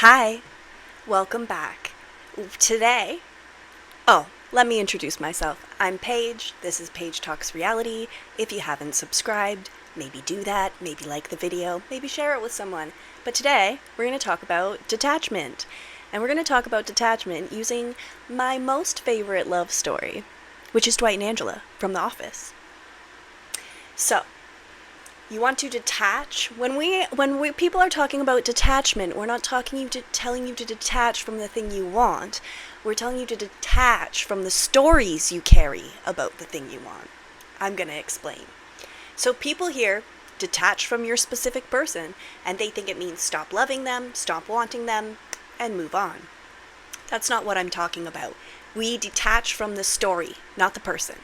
Hi, welcome back. Today, let me introduce myself. I'm Paige. This is Paige Talks Reality. If you haven't subscribed, maybe do that, maybe like the video, maybe share it with someone. But today, we're going to talk about detachment. And we're going to talk about detachment using my most favorite love story, which is Dwight and Angela from The Office. So, you want to detach. When we people are talking about detachment, we're not telling you to detach from the thing you want. We're telling you to detach from the stories you carry about the thing you want. I'm going to explain. So people here detach from your specific person, and they think it means stop loving them, stop wanting them, and move on. That's not what I'm talking about. We detach from the story, not the person.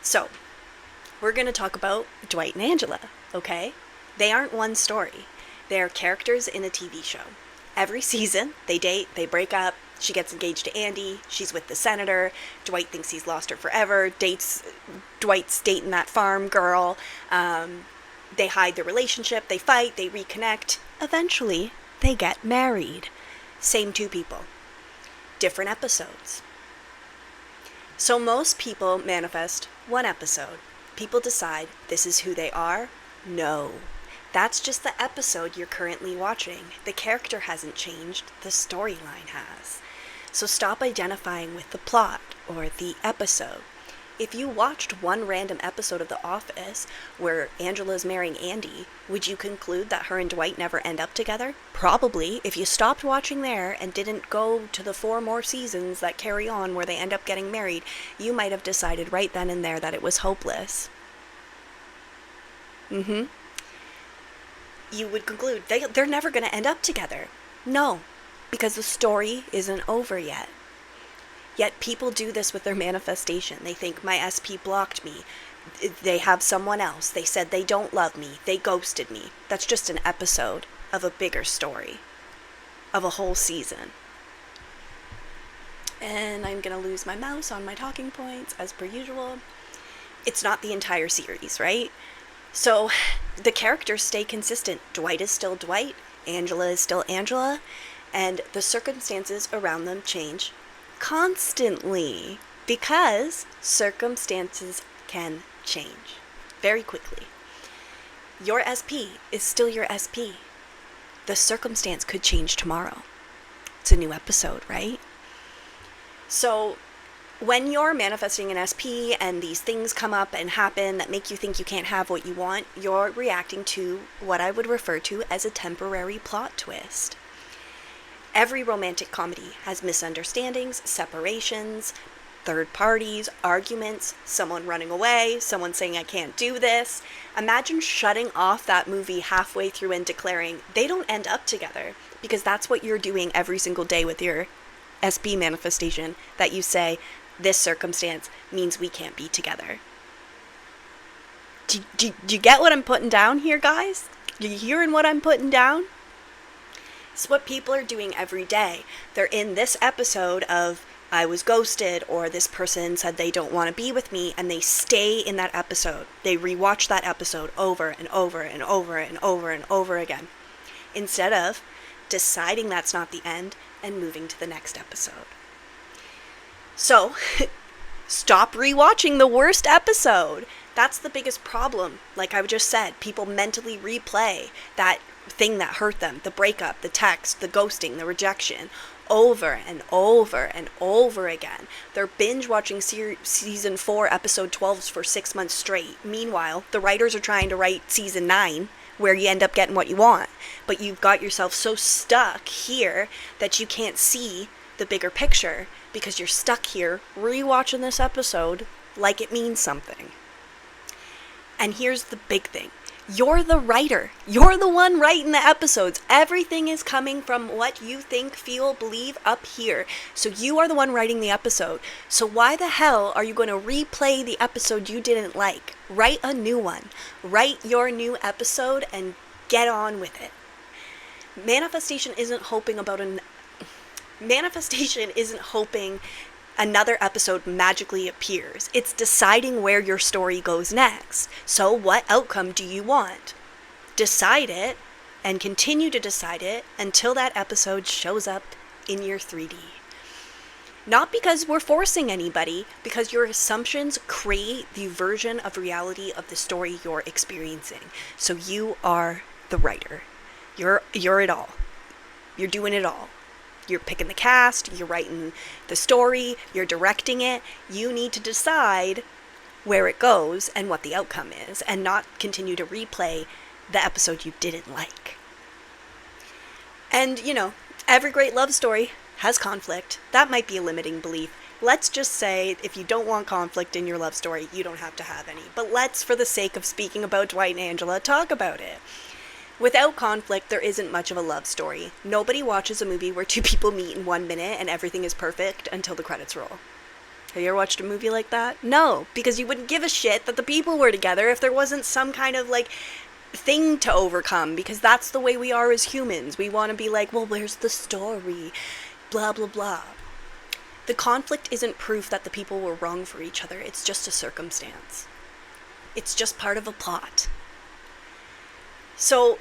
So, we're going to talk about Dwight and Angela, okay? They aren't one story. They're characters in a TV show. Every season, they date, they break up, she gets engaged to Andy, she's with the senator, Dwight thinks he's lost her forever, Dwight's dating that farm girl, they hide their relationship, they fight, they reconnect. Eventually, they get married. Same two people. Different episodes. So most people manifest one episode. People decide this is who they are. No. That's just the episode you're currently watching. The character hasn't changed. The storyline has. So stop identifying with the plot or the episode. If you watched one random episode of The Office where Angela's marrying Andy, would you conclude that her and Dwight never end up together? Probably. If you stopped watching there and didn't go to the 4 more seasons that carry on where they end up getting married, you might have decided right then and there that it was hopeless. You would conclude they're never going to end up together. No, because the story isn't over yet. Yet people do this with their manifestation. They think my SP blocked me. They have someone else. They said they don't love me. They ghosted me. That's just an episode of a bigger story, of a whole season. And I'm going to lose my mouse on my talking points as per usual. It's not the entire series, right? So the characters stay consistent. Dwight is still Dwight. Angela is still Angela. And the circumstances around them change constantly because circumstances can change very quickly. Your SP is still your SP. The circumstance could change tomorrow. It's a new episode, right? So when you're manifesting an SP and these things come up and happen that make you think you can't have what you want, you're reacting to what I would refer to as a temporary plot twist. Every romantic comedy has misunderstandings, separations, third parties, arguments, someone running away, someone saying I can't do this. Imagine shutting off that movie halfway through and declaring they don't end up together, because that's what you're doing every single day with your SP manifestation, that you say, this circumstance means we can't be together. Do you get what I'm putting down here, guys? You hearing what I'm putting down? It's what people are doing every day. They're in this episode of I was ghosted, or this person said they don't want to be with me, and they stay in that episode. They rewatch that episode over and over and over and over and over again, instead of deciding that's not the end and moving to the next episode. So, stop rewatching the worst episode. That's the biggest problem. Like I just said, people mentally replay that thing that hurt them, the breakup, the text, the ghosting, the rejection, over and over and over again. They're binge watching season 4, episode 12s for 6 months straight. Meanwhile, the writers are trying to write season 9, where you end up getting what you want. But you've got yourself so stuck here that you can't see the bigger picture, because you're stuck here rewatching this episode like it means something. And here's the big thing. You're the writer. You're the one writing the episodes. Everything is coming from what you think, feel, believe up here. So you are the one writing the episode. So why the hell are you going to replay the episode you didn't like? Write a new one. Write your new episode and get on with it. Manifestation isn't hoping another episode magically appears. It's deciding where your story goes next. So what outcome do you want? Decide it and continue to decide it until that episode shows up in your 3D. Not because we're forcing anybody, because your assumptions create the version of reality of the story you're experiencing. So you are the writer. You're it all. You're doing it all. You're picking the cast, you're writing the story, you're directing it. You need to decide where it goes and what the outcome is, and not continue to replay the episode you didn't like. And, every great love story has conflict. That might be a limiting belief. Let's just say if you don't want conflict in your love story, you don't have to have any. But let's, for the sake of speaking about Dwight and Angela, talk about it. Without conflict, there isn't much of a love story. Nobody watches a movie where two people meet in 1 minute and everything is perfect until the credits roll. Have you ever watched a movie like that? No, because you wouldn't give a shit that the people were together if there wasn't some kind of, thing to overcome, because that's the way we are as humans. We want to be like, well, where's the story? Blah, blah, blah. The conflict isn't proof that the people were wrong for each other. It's just a circumstance. It's just part of a plot. So,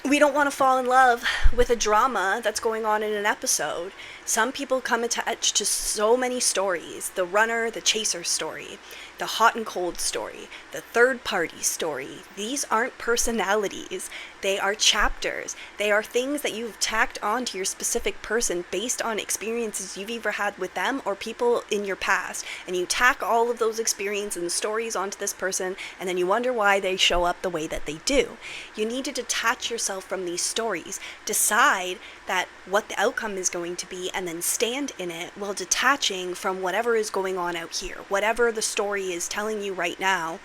we don't want to fall in love with a drama that's going on in an episode. Some people come attached to so many stories. The runner, the chaser story, the hot and cold story, the third party story. These aren't personalities. They are chapters. They are things that you've tacked onto your specific person based on experiences you've either had with them or people in your past. And you tack all of those experiences and stories onto this person, and then you wonder why they show up the way that they do. You need to detach yourself from these stories. Decide that what the outcome is going to be, and then stand in it while detaching from whatever is going on out here. Whatever the story is telling you right now,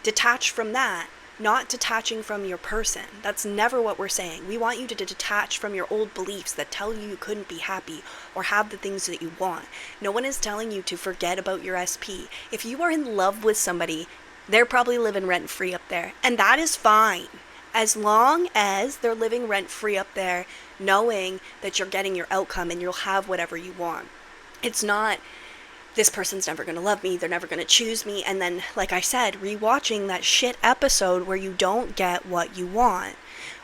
detach from that. Not detaching from your person. That's never what we're saying. We want you to detach from your old beliefs that tell you couldn't be happy or have the things that you want. No one is telling you to forget about your SP. If you are in love with somebody, they're probably living rent-free up there. And that is fine. As long as they're living rent-free up there, knowing that you're getting your outcome and you'll have whatever you want. It's not, this person's never going to love me, they're never going to choose me, and then, like I said, rewatching that shit episode where you don't get what you want.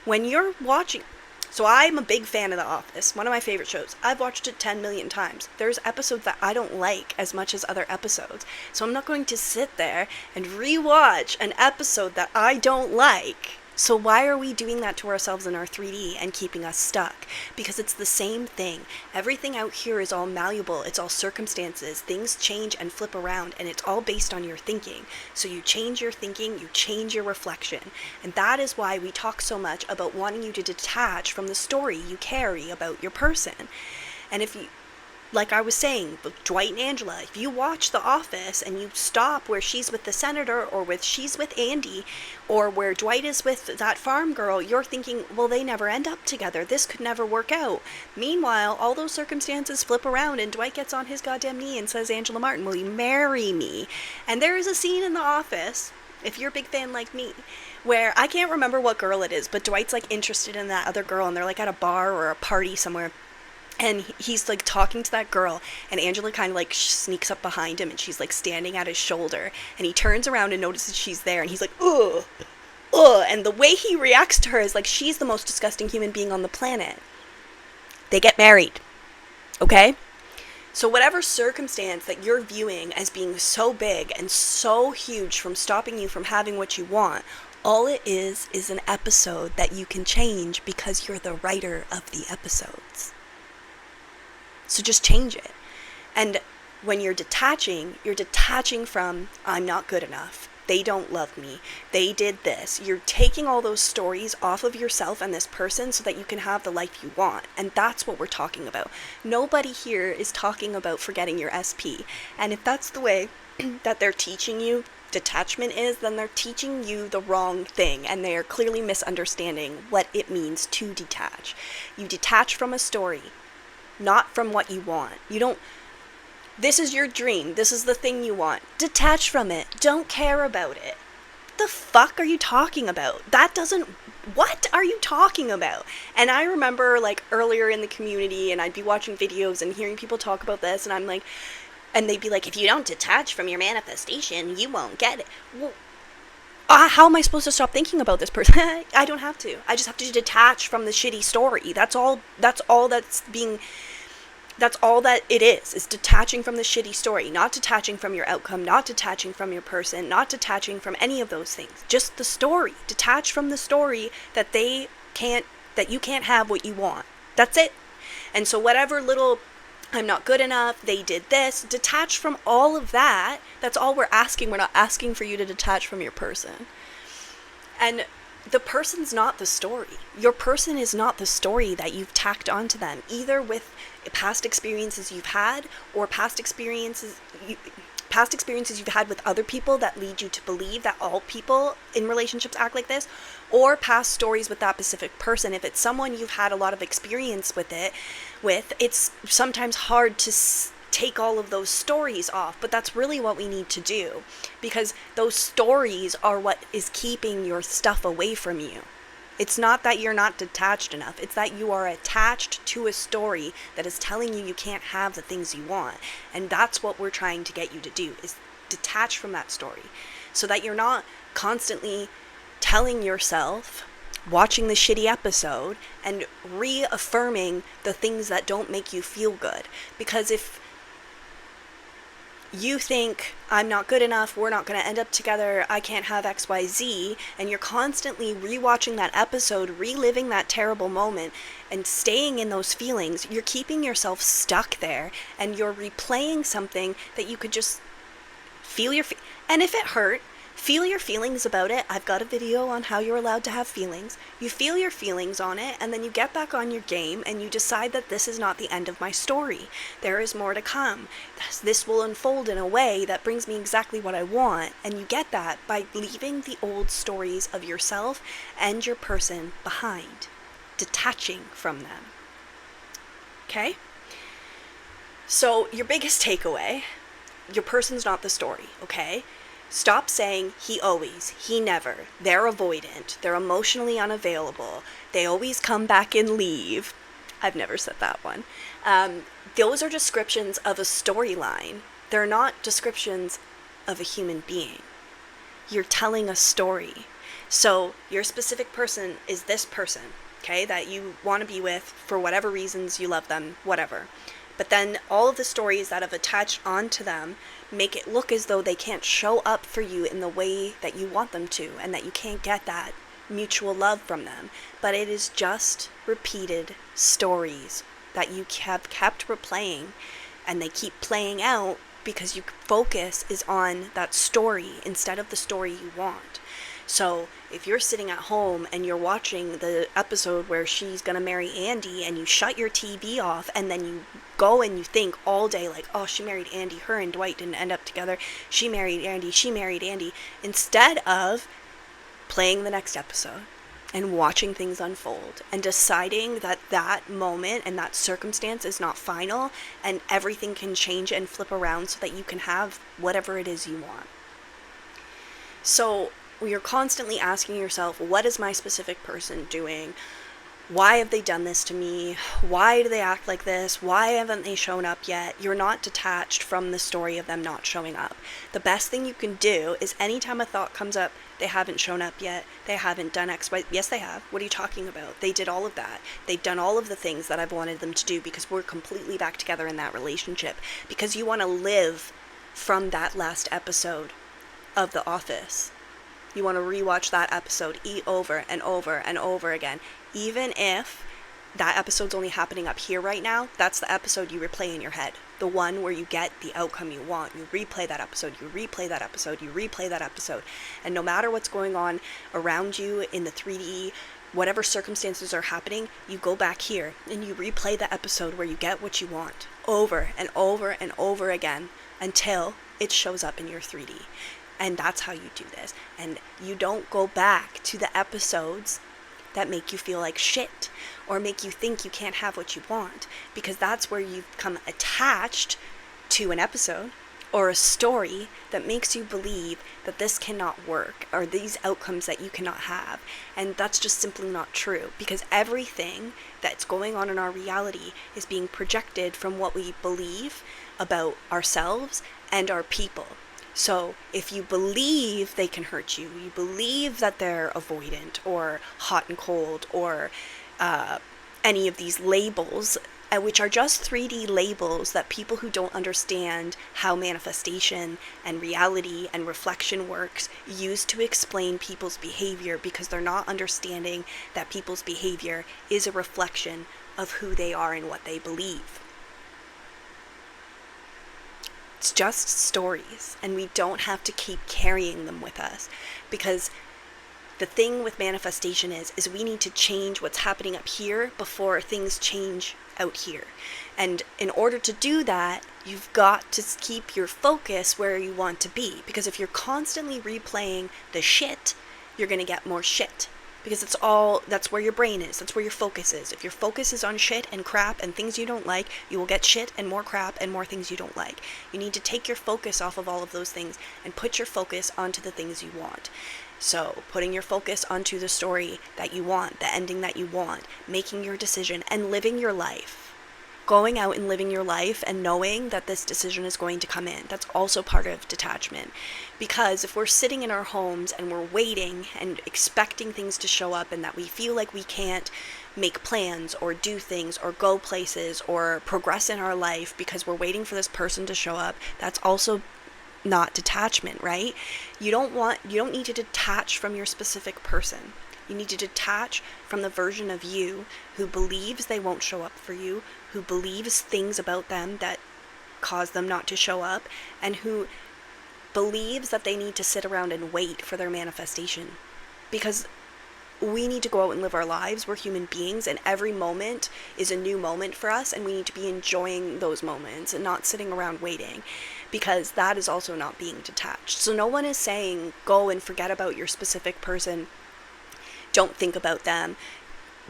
When you're watching... So I'm a big fan of The Office, one of my favorite shows. I've watched it 10 million times. There's episodes that I don't like as much as other episodes. So I'm not going to sit there and rewatch an episode that I don't like. So why are we doing that to ourselves in our 3D and keeping us stuck? Because it's the same thing. Everything out here is all malleable. It's all circumstances. Things change and flip around, and it's all based on your thinking. So you change your thinking, you change your reflection. And that is why we talk so much about wanting you to detach from the story you carry about your person. And if you... Like I was saying, with Dwight and Angela, if you watch The Office and you stop where she's with the senator or she's with Andy or where Dwight is with that farm girl, you're thinking, well, they never end up together. This could never work out. Meanwhile, all those circumstances flip around and Dwight gets on his goddamn knee and says, Angela Martin, will you marry me? And there is a scene in The Office, if you're a big fan like me, where I can't remember what girl it is, but Dwight's interested in that other girl and they're at a bar or a party somewhere. And he's talking to that girl, and Angela kind of sneaks up behind him, and she's standing at his shoulder, and he turns around and notices she's there, and he's like, ugh, and the way he reacts to her is she's the most disgusting human being on the planet. They get married, okay? So whatever circumstance that you're viewing as being so big and so huge from stopping you from having what you want, all it is an episode that you can change because you're the writer of the episodes. So just change it. And when you're detaching from, I'm not good enough. They don't love me. They did this. You're taking all those stories off of yourself and this person so that you can have the life you want. And that's what we're talking about. Nobody here is talking about forgetting your SP. And if that's the way that they're teaching you detachment is, then they're teaching you the wrong thing, and they are clearly misunderstanding what it means to detach. You detach from a story, not from what you want. This is your dream. This is the thing you want. Detach from it. Don't care about it. What the fuck are you talking about? What are you talking about? And I remember earlier in the community, and I'd be watching videos and hearing people talk about this, and I'm like, and they'd be like, if you don't detach from your manifestation, you won't get it. Well, how am I supposed to stop thinking about this person? I don't have to. I just have to detach from the shitty story. That's all that's all that it is detaching from the shitty story, not detaching from your outcome, not detaching from your person, not detaching from any of those things. Just the story. Detach from the story that you can't have what you want. That's it. And so whatever little I'm not good enough, they did this, detach from all of that. That's all we're asking. We're not asking for you to detach from your person. And the person's not the story. Your person is not the story that you've tacked onto them, either with past experiences you've had or past experiences you've had with other people that lead you to believe that all people in relationships act like this, or past stories with that specific person. If it's someone you've had a lot of experience with, it's sometimes hard to take all of those stories off, but that's really what we need to do, because those stories are what is keeping your stuff away from you. It's not that you're not detached enough. It's that you are attached to a story that is telling you can't have the things you want. And that's what we're trying to get you to do, is detach from that story, so that you're not constantly telling yourself, watching the shitty episode and reaffirming the things that don't make you feel good. Because if you think, I'm not good enough, we're not going to end up together, I can't have XYZ, and you're constantly rewatching that episode, reliving that terrible moment, and staying in those feelings, you're keeping yourself stuck there, and you're replaying something that you could just feel and if it hurt, feel your feelings about it. I've got a video on how you're allowed to have feelings. You feel your feelings on it, and then you get back on your game, and you decide that this is not the end of my story. There is more to come. This will unfold in a way that brings me exactly what I want, and you get that by leaving the old stories of yourself and your person behind, detaching from them. Okay? So your biggest takeaway, your person's not the story, okay? Stop saying he always, he never, they're avoidant, they're emotionally unavailable, they always come back and leave. I've never said that one. Those are descriptions of a storyline. They're not descriptions of a human being. You're telling a story. So your specific person is this person, okay, that you want to be with for whatever reasons, you love them, whatever. But then all of the stories that have attached onto them make it look as though they can't show up for you in the way that you want them to, and that you can't get that mutual love from them. But it is just repeated stories that you have kept replaying, and they keep playing out because your focus is on that story instead of the story you want. So if you're sitting at home and you're watching the episode where she's going to marry Andy, and you shut your TV off, and then you go and you think all day like, oh, she married Andy, her and Dwight didn't end up together, she married Andy, instead of playing the next episode and watching things unfold and deciding that that moment and that circumstance is not final, and everything can change and flip around so that you can have whatever it is you want. So you're constantly asking yourself, what is my specific person doing? Why have they done this to me? Why do they act like this? Why haven't they shown up yet? You're not detached from the story of them not showing up. The best thing you can do is anytime a thought comes up, they haven't shown up yet, they haven't done X, Y. Yes, they have. What are you talking about? They did all of that. They've done all of the things that I've wanted them to do, because we're completely back together in that relationship. Because you want to live from that last episode of The Office. You want to rewatch that episode over and over and over again. Even if that episode's only happening up here right now, that's the episode you replay in your head. The one where you get the outcome you want. You replay that episode, you replay that episode, you replay that episode. And no matter what's going on around you in the 3D, whatever circumstances are happening, you go back here and you replay the episode where you get what you want over and over and over again until it shows up in your 3D. And that's how you do this. And you don't go back to the episodes that make you feel like shit or make you think you can't have what you want, because that's where you become attached to an episode or a story that makes you believe that this cannot work or these outcomes that you cannot have. And that's just simply not true, because everything that's going on in our reality is being projected from what we believe about ourselves and our people. So if you believe they can hurt you, you believe that they're avoidant or hot and cold or any of these labels, which are just 3D labels that people who don't understand how manifestation and reality and reflection works use to explain people's behavior, because they're not understanding that people's behavior is a reflection of who they are and what they believe. It's just stories, and we don't have to keep carrying them with us, because the thing with manifestation is we need to change what's happening up here before things change out here. And in order to do that, you've got to keep your focus where you want to be, because if you're constantly replaying the shit, you're going to get more shit, because that's where your brain is, that's where your focus is. If your focus is on shit and crap and things you don't like, you will get shit and more crap and more things you don't like. You need to take your focus off of all of those things and put your focus onto the things you want. So putting your focus onto the story that you want, the ending that you want, making your decision and living your life. Going out and living your life and knowing that this decision is going to come in. That's also part of detachment. Because if we're sitting in our homes and we're waiting and expecting things to show up, and that we feel like we can't make plans or do things or go places or progress in our life because we're waiting for this person to show up, that's also not detachment, right? You don't need to detach from your specific person. You need to detach from the version of you who believes they won't show up for you, who believes things about them that cause them not to show up, and who believes that they need to sit around and wait for their manifestation. Because we need to go out and live our lives. We're human beings, and every moment is a new moment for us, and we need to be enjoying those moments and not sitting around waiting, because that is also not being detached. So no one is saying go and forget about your specific person, don't think about them,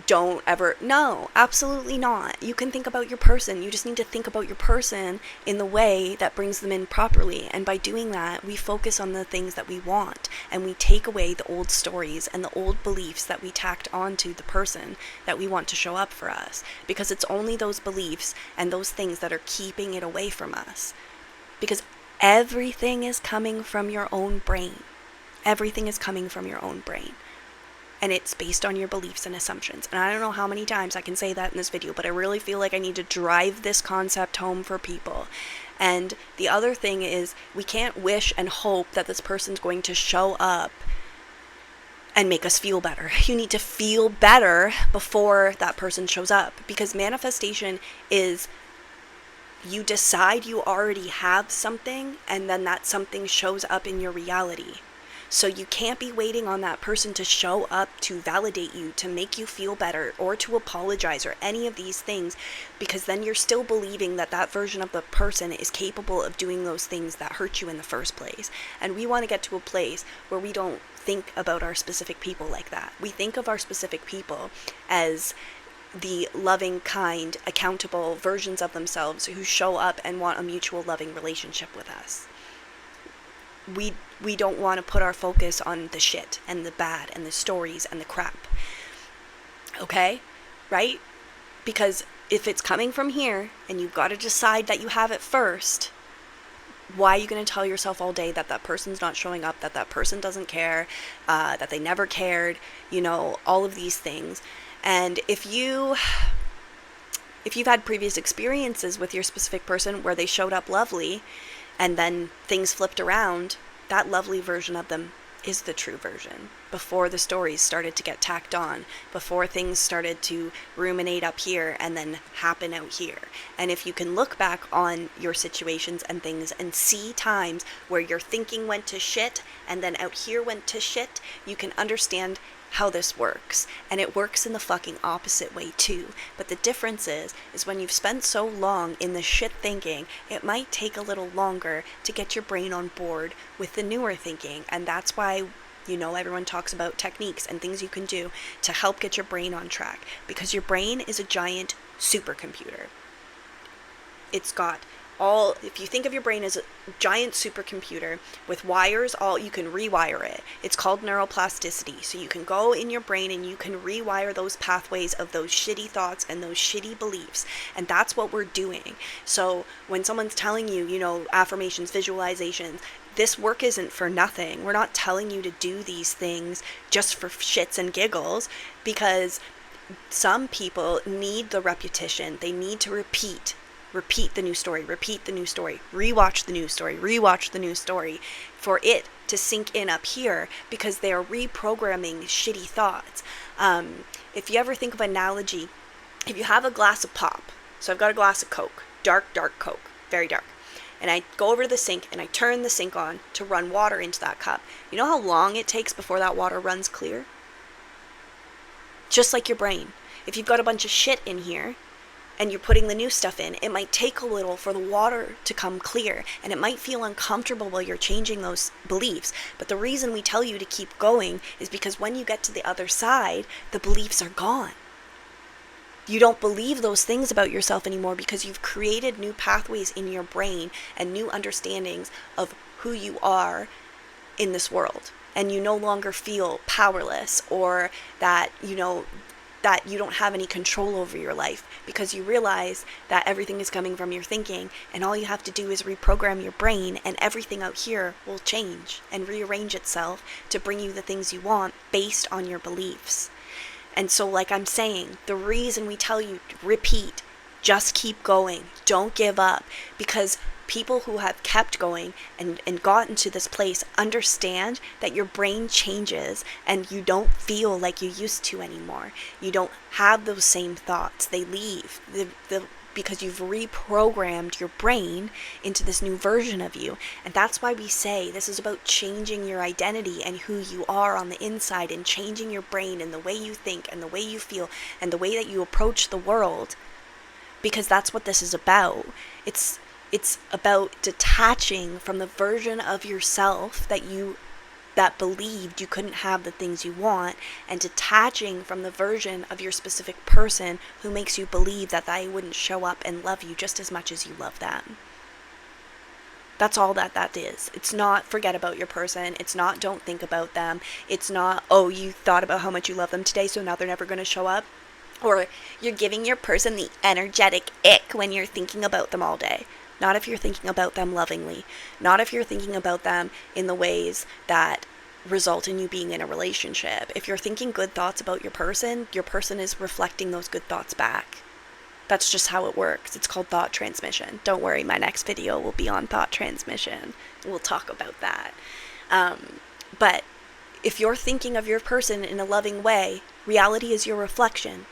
don't ever. No, absolutely not. You can think about your person. You just need to think about your person in the way that brings them in properly. And by doing that, we focus on the things that we want, and we take away the old stories and the old beliefs that we tacked onto the person that we want to show up for us, because it's only those beliefs and those things that are keeping it away from us. Because everything is coming from your own brain. Everything is coming from your own brain. And it's based on your beliefs and assumptions. And I don't know how many times I can say that in this video, but I really feel like I need to drive this concept home for people. And the other thing is, we can't wish and hope that this person's going to show up and make us feel better. You need to feel better before that person shows up, because manifestation is you decide you already have something, and then that something shows up in your reality. So you can't be waiting on that person to show up to validate you, to make you feel better, or to apologize, or any of these things, because then you're still believing that that version of the person is capable of doing those things that hurt you in the first place. And we want to get to a place where we don't think about our specific people like that. We think of our specific people as the loving, kind, accountable versions of themselves who show up and want a mutual loving relationship with us. We don't want to put our focus on the shit and the bad and the stories and the crap. Okay? Right? Because if it's coming from here and you've got to decide that you have it first, why are you going to tell yourself all day that that person's not showing up, that that person doesn't care, that they never cared, all of these things. And if you've had previous experiences with your specific person where they showed up lovely and then things flipped around, that lovely version of them is the true version. Before the stories started to get tacked on, before things started to ruminate up here and then happen out here. And if you can look back on your situations and things and see times where your thinking went to shit and then out here went to shit, you can understand how this works. And it works in the fucking opposite way too. But the difference is when you've spent so long in the shit thinking, it might take a little longer to get your brain on board with the newer thinking. And that's why everyone talks about techniques and things you can do to help get your brain on track, because your brain is a giant supercomputer. It's got if you think of your brain as a giant supercomputer with wires, you can rewire it. It's called neuroplasticity. So you can go in your brain and you can rewire those pathways of those shitty thoughts and those shitty beliefs. And that's what we're doing. So when someone's telling you, affirmations, visualizations, this work isn't for nothing. We're not telling you to do these things just for shits and giggles, because some people need the repetition. They need to repeat the new story, rewatch the new story, rewatch the new story for it to sink in up here, because they are reprogramming shitty thoughts. If you ever think of an analogy, if you have a glass of pop, so I've got a glass of Coke, dark Coke, very dark, and I go over to the sink and I turn the sink on to run water into that cup. You know how long it takes before that water runs clear? Just like your brain. If you've got a bunch of shit in here and you're putting the new stuff in, it might take a little for the water to come clear, and it might feel uncomfortable while you're changing those beliefs. But the reason we tell you to keep going is because when you get to the other side, the beliefs are gone. You don't believe those things about yourself anymore, because you've created new pathways in your brain and new understandings of who you are in this world. And you no longer feel powerless, or that you don't have any control over your life, because you realize that everything is coming from your thinking, and all you have to do is reprogram your brain, and everything out here will change and rearrange itself to bring you the things you want based on your beliefs. And so, like I'm saying, the reason we tell you to repeat, just keep going, don't give up, because people who have kept going and gotten to this place understand that your brain changes and you don't feel like you used to anymore. You don't have those same thoughts. They leave because you've reprogrammed your brain into this new version of you. And that's why we say this is about changing your identity and who you are on the inside, and changing your brain and the way you think and the way you feel and the way that you approach the world, because that's what this is about. It's about detaching from the version of yourself that believed you couldn't have the things you want, and detaching from the version of your specific person who makes you believe that they wouldn't show up and love you just as much as you love them. That's all that is. It's not forget about your person. It's not don't think about them. It's not, oh, you thought about how much you love them today, so now they're never going to show up. Or you're giving your person the energetic ick when you're thinking about them all day. Not if you're thinking about them lovingly. Not if you're thinking about them in the ways that result in you being in a relationship. If you're thinking good thoughts about your person is reflecting those good thoughts back. That's just how it works. It's called thought transmission. Don't worry, my next video will be on thought transmission. We'll talk about that. But if you're thinking of your person in a loving way, reality is your reflection.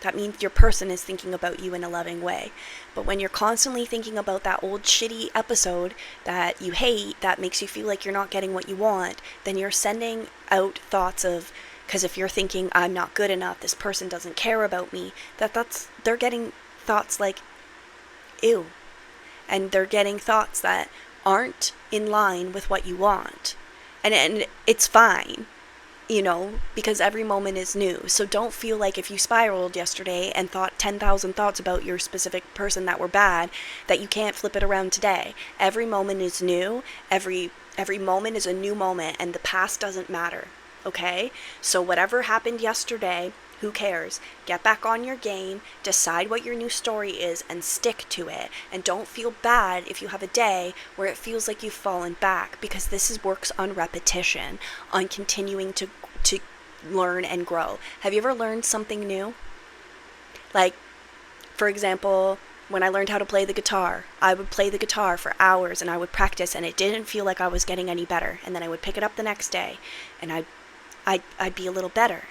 That means your person is thinking about you in a loving way. But when you're constantly thinking about that old shitty episode that you hate, that makes you feel like you're not getting what you want, then you're sending out thoughts of, because if you're thinking, I'm not good enough, this person doesn't care about me, they're getting thoughts like, ew. And they're getting thoughts that aren't in line with what you want. And it's fine. Because every moment is new. So don't feel like if you spiraled yesterday and thought 10,000 thoughts about your specific person that were bad, that you can't flip it around today. Every moment is new. Every moment is a new moment, and the past doesn't matter. Okay? So whatever happened yesterday, who cares? Get back on your game, decide what your new story is, and stick to it. And don't feel bad if you have a day where it feels like you've fallen back, because this works on repetition, on continuing to learn and grow. Have you ever learned something new? Like, for example, when I learned how to play the guitar, I would play the guitar for hours and I would practice, and it didn't feel like I was getting any better. And then I would pick it up the next day and I'd be a little better.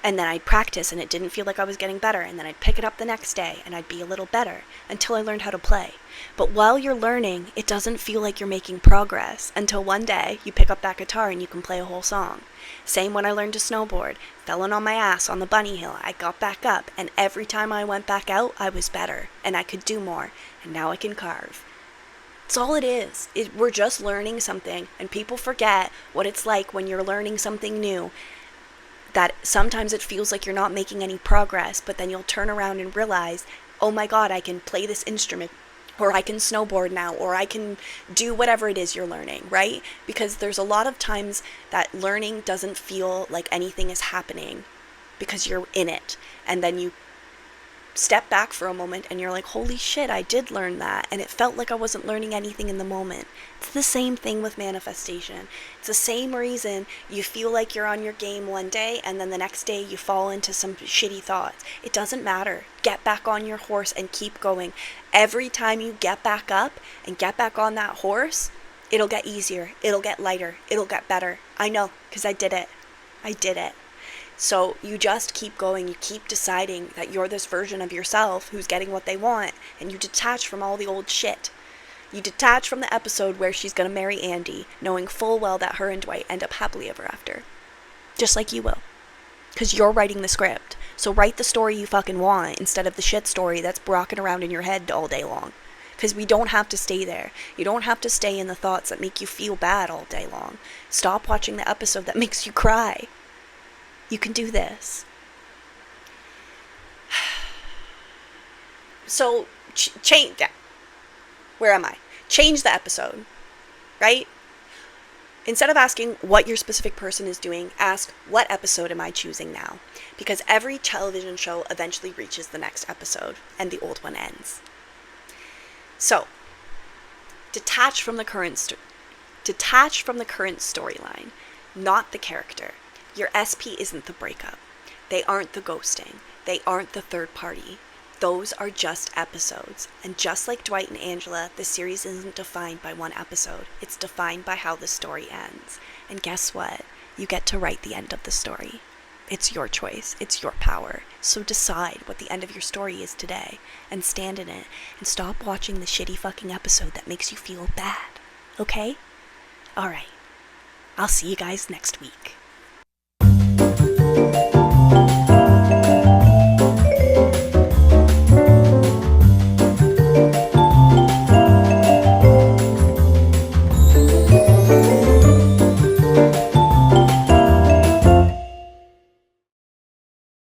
And then I'd practice and it didn't feel like I was getting better. And then I'd pick it up the next day and I'd be a little better until I learned how to play. But while you're learning, it doesn't feel like you're making progress until one day you pick up that guitar and you can play a whole song. Same when I learned to snowboard. Fell on my ass on the bunny hill. I got back up, and every time I went back out, I was better and I could do more. And now I can carve. That's all it is. We're just learning something, and people forget what it's like when you're learning something new. That sometimes it feels like you're not making any progress, but then you'll turn around and realize, oh my God, I can play this instrument, or I can snowboard now, or I can do whatever it is you're learning, right? Because there's a lot of times that learning doesn't feel like anything is happening because you're in it, and then you step back for a moment and you're like, holy shit, I did learn that, and it felt like I wasn't learning anything in the moment. It's the same thing with manifestation. It's the same reason you feel like you're on your game one day and then the next day you fall into some shitty thoughts. It doesn't matter. Get back on your horse and keep going. Every time you get back up and get back on that horse, it'll get easier, it'll get lighter, it'll get better. I know, because I did it. So you just keep going, you keep deciding that you're this version of yourself who's getting what they want, and you detach from all the old shit. You detach from the episode where she's gonna marry Andy, knowing full well that her and Dwight end up happily ever after. Just like you will. Because you're writing the script. So write the story you fucking want instead of the shit story that's rocking around in your head all day long. Because we don't have to stay there. You don't have to stay in the thoughts that make you feel bad all day long. Stop watching the episode that makes you cry. You can do this. So, change. Where am I? Change the episode, right? Instead of asking what your specific person is doing, ask, what episode am I choosing now? Because every television show eventually reaches the next episode, and the old one ends. So, detach from the current storyline, not the character. Your SP isn't the breakup. They aren't the ghosting. They aren't the third party. Those are just episodes. And just like Dwight and Angela, the series isn't defined by one episode. It's defined by how the story ends. And guess what? You get to write the end of the story. It's your choice. It's your power. So decide what the end of your story is today and stand in it and stop watching the shitty fucking episode that makes you feel bad. Okay? Alright. I'll see you guys next week.